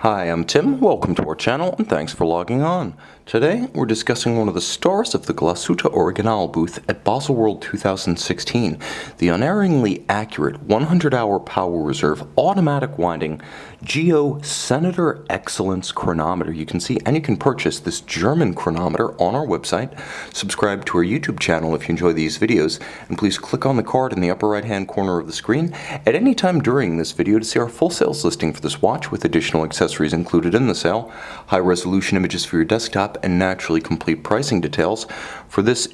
Hi, I'm Tim. Welcome to our channel and thanks for logging on. Today we're discussing one of the stars of the Glashutte Original booth at Baselworld 2016, the unerringly accurate 100-hour power reserve automatic winding Senator Excellence chronometer. You can see and you can purchase this German chronometer on our website. Subscribe to our YouTube channel if you enjoy these videos, and please click on the card in the upper right hand corner of the screen at any time during this video to see our full sales listing for this watch with additional accessories included in the sale, high resolution images for your desktop, and naturally complete pricing details for this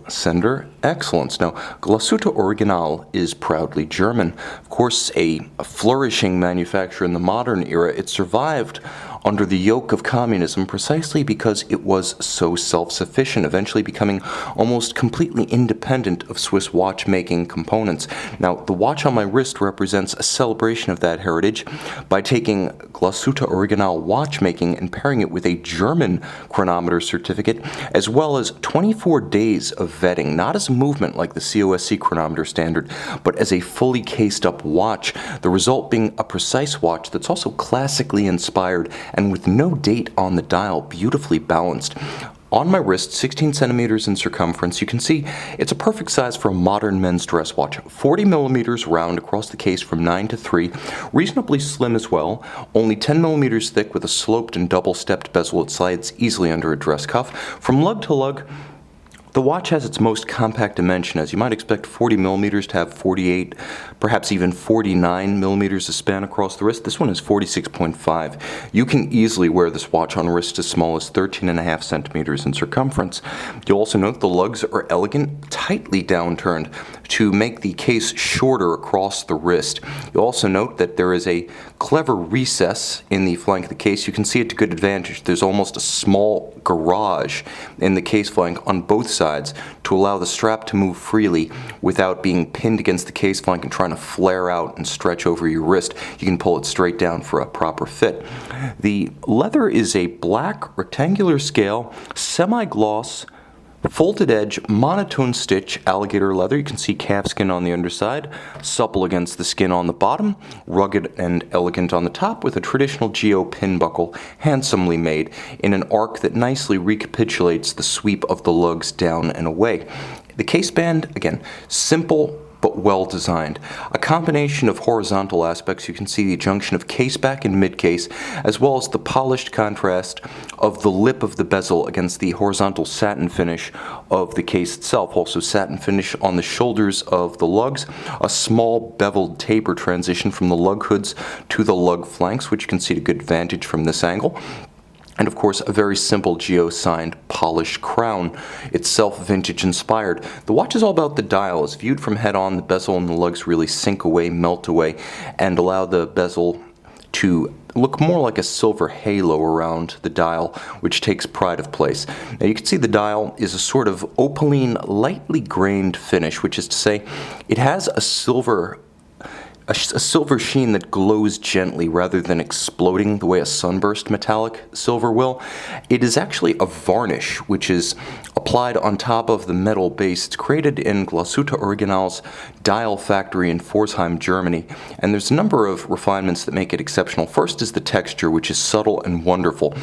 Senator Excellence. Now, Glashutte Original is proudly German. Of course, a flourishing manufacturer in the modern era. It survived under the yoke of communism precisely because it was so self-sufficient, eventually becoming almost completely independent of Swiss watchmaking components. Now, the watch on my wrist represents a celebration of that heritage by taking Glashutte Original watchmaking and pairing it with a German chronometer certificate, as well as 24 days of vetting, not as a movement like the COSC chronometer standard, but as a fully cased up watch, the result being a precise watch that's also classically inspired and with no date on the dial, beautifully balanced. On my wrist, 16 centimeters in circumference, you can see it's a perfect size for a modern men's dress watch. 40 millimeters round across the case from 9 to 3, reasonably slim as well, only 10 millimeters thick with a sloped and double-stepped bezel that slides easily under a dress cuff. From lug to lug, the watch has its most compact dimension, as you might expect 40 millimeters to have 48, perhaps even 49 millimeters of span across the wrist. This one is 46.5. You can easily wear this watch on wrists as small as 13.5 centimeters in circumference. You'll also note the lugs are elegant, tightly downturned to make the case shorter across the wrist. You'll also note that there is a clever recess in the flank of the case. You can see it to good advantage. There's almost a small garage in the case flank on both sides to allow the strap to move freely without being pinned against the case flank and trying to flare out and stretch over your wrist. You can pull it straight down for a proper fit. The leather is a black rectangular scale, semi-gloss, folded edge, monotone stitch alligator leather. You can see calfskin on the underside, supple against the skin on the bottom, rugged and elegant on the top with a traditional pin buckle, handsomely made in an arc that nicely recapitulates the sweep of the lugs down and away. The case band, again, simple but well designed. A combination of horizontal aspects. You can see the junction of case back and mid case, as well as the polished contrast of the lip of the bezel against the horizontal satin finish of the case itself. Also satin finish on the shoulders of the lugs, a small beveled taper transition from the lug hoods to the lug flanks, which you can see to good advantage from this angle. And of course, a very simple signed polished crown, itself vintage inspired. The watch is all about the dial. As viewed from head on, the bezel and the lugs really sink away, melt away, and allow the bezel to look more like a silver halo around the dial, which takes pride of place. Now you can see the dial is a sort of opaline, lightly grained finish, which is to say it has a silver sheen that glows gently rather than exploding the way a sunburst metallic silver will. It is actually a varnish which is applied on top of the metal base. It's created in Glashutte Original's dial factory in Pforzheim, Germany, and there's a number of refinements that make it exceptional. First is the texture, which is subtle and wonderful.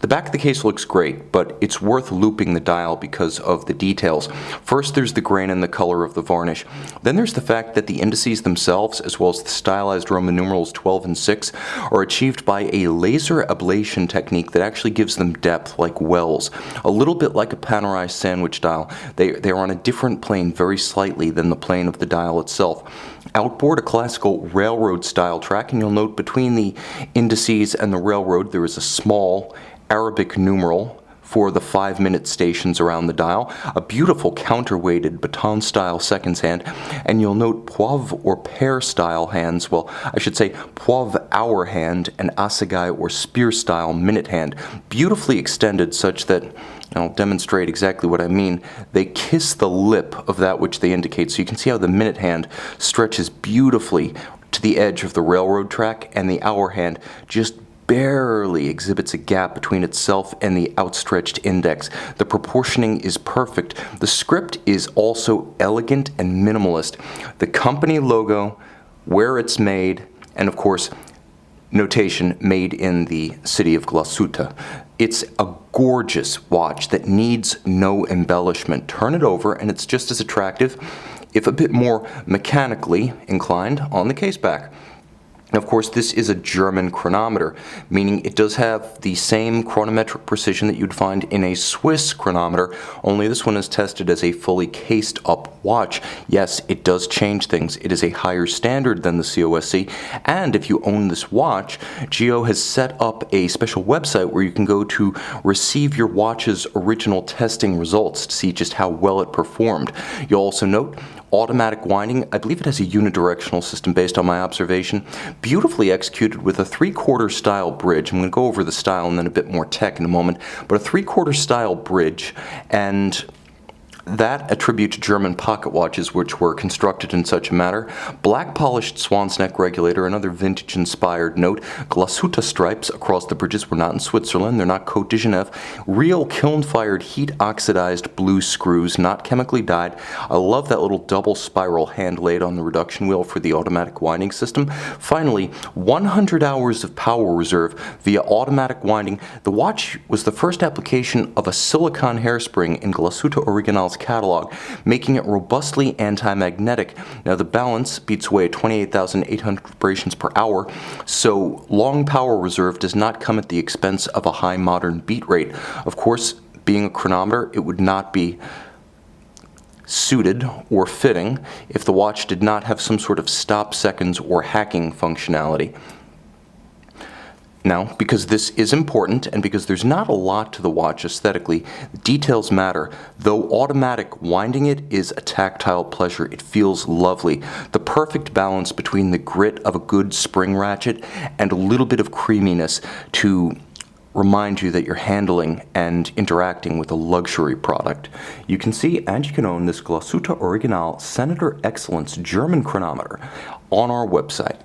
The back of the case looks great, but it's worth looping the dial because of the details. First, there's the grain and the color of the varnish. Then there's the fact that the indices themselves, as well as the stylized Roman numerals 12 and 6, are achieved by a laser ablation technique that actually gives them depth like wells. A little bit like a Panerai sandwich dial. They are on a different plane very slightly than the plane of the dial itself. Outboard, a classical railroad style track, and you'll note between the indices and the railroad there is a small Arabic numeral for the 5-minute stations around the dial, a beautiful counterweighted baton-style seconds hand, and you'll note poivre or pear-style hands, well, I should say poivre hour hand and assegai or spear-style minute hand, beautifully extended such that, and I'll demonstrate exactly what I mean, they kiss the lip of that which they indicate. So you can see how the minute hand stretches beautifully to the edge of the railroad track, and the hour hand just barely exhibits a gap between itself and the outstretched index. The proportioning is perfect. The script is also elegant and minimalist. The company logo, where it's made, and of course, notation made in the city of Glashutte. It's a gorgeous watch that needs no embellishment. Turn it over and it's just as attractive, if a bit more mechanically inclined, on the case back. Of course, this is a German chronometer, meaning it does have the same chronometric precision that you'd find in a Swiss chronometer, only this one is tested as a fully cased up watch. Yes, it does change things. It is a higher standard than the COSC, and if you own this watch, Geo has set up a special website where you can go to receive your watch's original testing results to see just how well it performed. You'll also note automatic winding. I believe it has a unidirectional system based on my observation. Beautifully executed with a 3/4 style bridge. I'm going to go over the style and then a bit more tech in a moment, but a 3/4 style bridge, and that a tribute to German pocket watches which were constructed in such a manner. Black polished swan's neck regulator, another vintage inspired note. Glashutte stripes across the bridges. We're not in Switzerland, they're not Côte de Genève. Real kiln fired heat oxidized blue screws, not chemically dyed. I love that little double spiral hand laid on the reduction wheel for the automatic winding system. Finally, 100 hours of power reserve via automatic winding. The watch was the first application of a silicon hairspring in Glashutte Original's catalog, making it robustly anti-magnetic. Now the balance beats away at 28,800 vibrations per hour, so long power reserve does not come at the expense of a high modern beat rate. Of course, being a chronometer, it would not be suited or fitting if the watch did not have some sort of stop seconds or hacking functionality. Now, because this is important and because there's not a lot to the watch aesthetically, details matter. Though automatic, winding it is a tactile pleasure. It feels lovely. The perfect balance between the grit of a good spring ratchet and a little bit of creaminess to remind you that you're handling and interacting with a luxury product. You can see and you can own this Glashutte Original Senator Excellence German chronometer on our website.